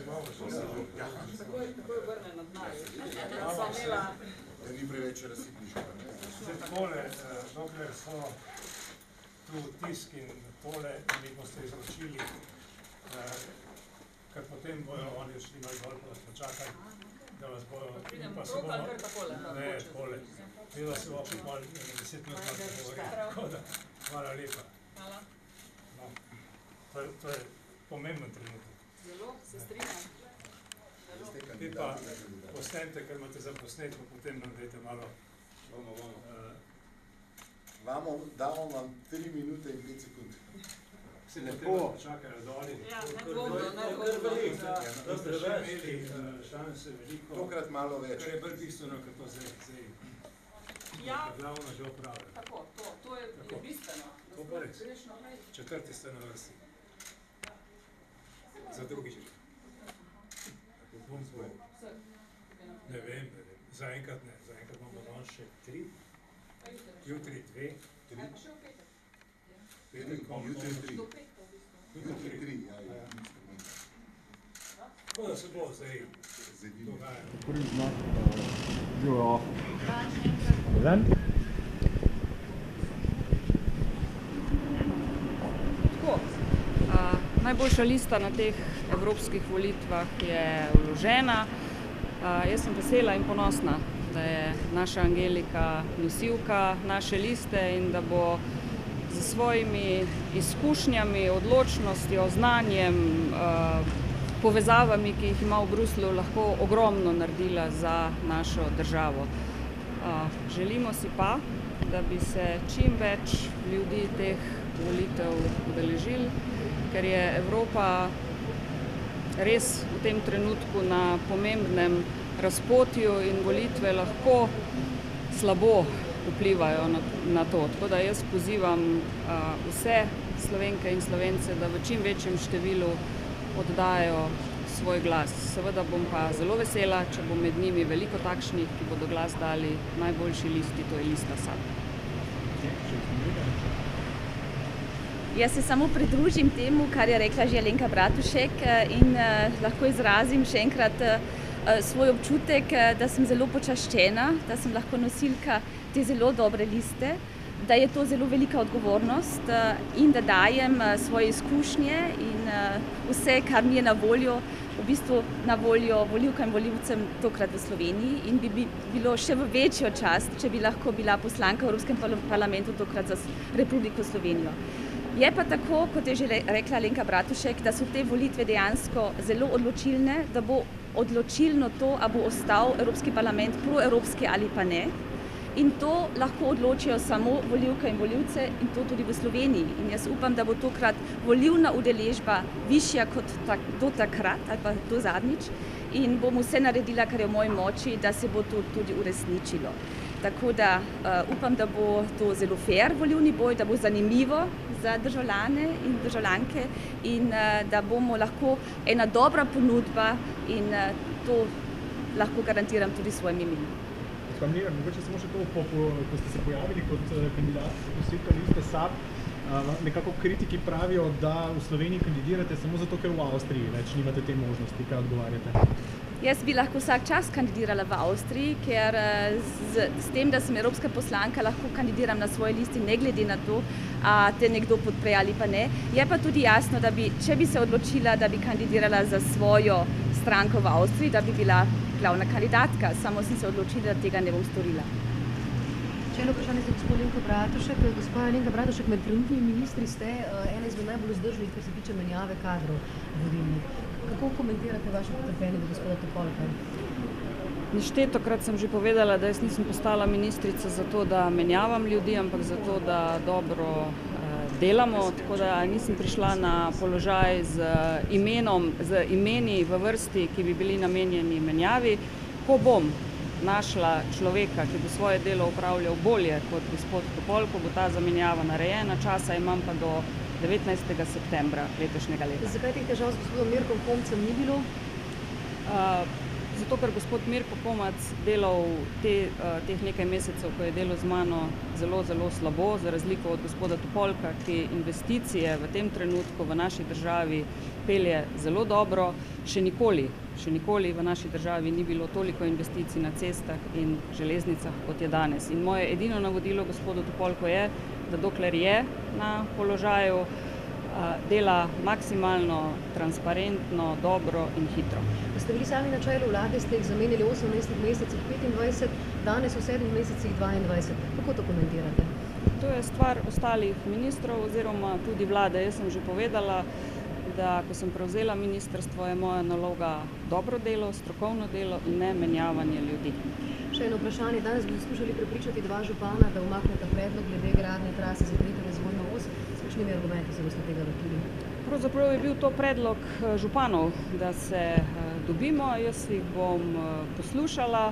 Takoj obrne na dnaju. Da ni preveč razsipniško. Zdaj takole, dokler so tu tisk in tole, mi boste izročili, ker potem bojo oni šli malo bolj, pa vas počakaj, da vas bojo... Pridem prokal kar takole. Ne, takole. Videla se bo malo 10 minut malo pogovoriti. Tako da, hvala lepa. Hvala. No, to je pomemben trenutek. Zelo, se strinjam. Vi pa posnete, ker imate za posnetko, potem nam dajte malo... Damo vam 3 minute in 5 sekund. Se lepo čakajo doli. Ja, nedvomno. Da ste še imeli šanse veliko. Tokrat malo več. Kar je bolj bistveno, ker to zdaj glavno že opravili. Tako, to je bistveno. To pa res. 4. ste na vrsti. Za drugi že. Ne vem, zaenkrat ne. Zaenkrat imamo danes še 3. Jutri 2. Jutri 3, ja. Tako da se bo zdaj dogajalo. Prvi znak, bil je off. Tako, najboljša lista na teh evropskih volitvah je vložena. Jaz sem vesela in ponosna, da je naša Angelika nosilka naše liste in da bo z svojimi izkušnjami, odločnostjo, znanjem, povezavami, ki jih ima v Bruslju, lahko ogromno naredila za našo državo. Želimo si pa, da bi se čim več ljudi teh volitev udeležili, ker je Evropa res v tem trenutku na pomembnem razpotju in volitve lahko slabo vplivajo na to. Tako da jaz pozivam vse Slovenke in Slovence, da v čim večjem številu oddajo svoj glas. Seveda bom pa zelo vesela, če bo med njimi veliko takšnih, ki bodo glas dali najboljši listi, to je lista SAB. Jaz se samo pridružim temu, kar je rekla že Alenka Bratušek in lahko izrazim še enkrat svoj občutek, da sem zelo počaščena, da sem lahko nosilka te zelo dobre liste, da je to zelo velika odgovornost in da dajem svoje izkušnje in vse, kar mi je na voljo, v bistvu na voljo volivkam in volivcem tokrat v Sloveniji in bi bilo še v večjo čast, če bi lahko bila poslanka v Evropskem parlamentu tokrat za Republiko Slovenijo. Je pa tako, kot je že rekla Alenka Bratušek, da so te volitve dejansko zelo odločilne, da bo odločilno to, a bo ostal Evropski parlament proevropski ali pa ne. In to lahko odločijo samo volivke in volivce in to tudi v Sloveniji. In jaz upam, da bo tokrat volilna udeležba višja kot do takrat ali pa do zadnjič in bom vse naredila, kar je v moji moči, da se bo to tudi uresničilo. Tako da upam, da bo to zelo fair volilni boj, da bo zanimivo za državljane in državljanke in da bomo lahko ena dobra ponudba in to lahko garantiram tudi svojim imenom. Gospa Mlinar, mogoče samo še to, ko ste se pojavili kot kandidat nosilka liste SAB, nekako kritiki pravijo, da v Sloveniji kandidirate samo zato, ker v Avstriji več nimate te možnosti, kaj odgovarjate? Jaz bi lahko vsak čas kandidirala v Avstriji, ker s tem, da sem evropska poslanka, lahko kandidiram na svoji listi, ne glede na to, a te nekdo podpre ali pa ne. Je pa tudi jasno, da če bi se odločila, da bi kandidirala za svojo stranko v Avstriji, da bi bila glavna kandidatka, samo sem se odločila, da tega ne bom storila. Še eno vprašanje za gospod Alenko Bratušek. Gospa Alenka Bratušek, med trenutnimi ministri ste ena izmed najbolj vzdržnih, kar se tiče menjave kadrov vodilnih. Kako komentirate vaše potrpljenje do gospoda Topolka? Neštetokrat sem že povedala, da jaz nisem postala ministrica zato, da menjavam ljudi, ampak zato, da dobro delamo, tako da nisem prišla na položaj z imeni v vrsti, ki bi bili namenjeni menjavi. Ko bom našla človeka, ki bo svoje delo upravljal bolje kot gospod Topolko, bo ta zamenjava narejena, časa imam pa do 19. septembra letošnjega leta. Zakaj teh težav z gospodom Mirkom Pomcem ni bilo? Zato, ker gospod Mirko Pomac delal teh nekaj mesecev, ko je delal z mano zelo, zelo slabo, za razliko od gospoda Topolka, ki investicije v tem trenutku v naši državi pelje zelo dobro. Še nikoli v naši državi ni bilo toliko investicij na cestah in železnicah, kot je danes. In moje edino navodilo gospodu Topolku je, da dokler je na položaju, dela maksimalno transparentno, dobro in hitro. Ko ste bili sami na čelu vlade, ste jih zamenjali v 18 mesecih 25, danes v 7 mesecih 22. Kako to komentirate? To je stvar ostalih ministrov oziroma tudi vlade. Jaz sem že povedala, da ko sem prevzela ministrstvo, je moja naloga dobro delo, strokovno delo in ne menjavanje ljudi. Še eno vprašanje. Danes boste skušali prepričati dva župana, da umakneta predlog glede gradnje trase za tretjo razvojno os. S kakšnimi argumenti se boste tega lotili? Pravzaprav je bil to predlog županov, da se dobimo. Jaz jih bom poslušala.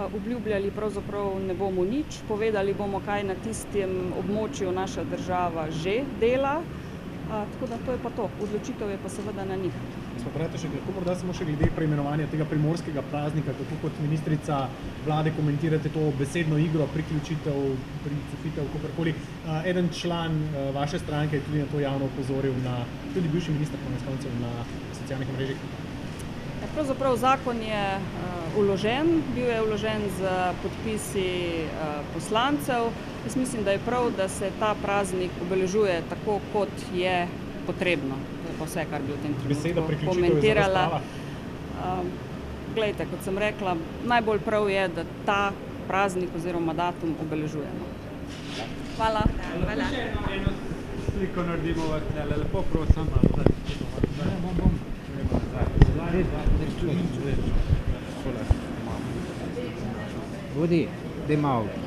Obljubljali pravzaprav ne bomo nič. Povedali bomo, kaj na tistem območju naša država že dela. Tako da to je pa to. Odločitev je pa seveda na njih. Gospod Bratušek, lahko morda samo še glede preimenovanja tega primorskega praznika, kako kot ministrica vlade komentirate to besedno igro, priključitev, pricefitev, kakorkoli. Eden član vaše stranke je tudi na to javno opozoril, tudi bivši minister konec koncev na socialnih mrežah. Pravzaprav zakon je vložen, bil je vložen z podpisi poslancev. Jaz mislim, da je prav, da se ta praznik obeležuje tako, kot je potrebno. To je pa vse, kar bi v tem trenutku komentirala. Glejte, kot sem rekla, najbolj prav je, da ta praznik oziroma datum obeležujemo. Hvala. Hvala. Sliko naredimo vas, lepo prosim. Vodi, daj malo.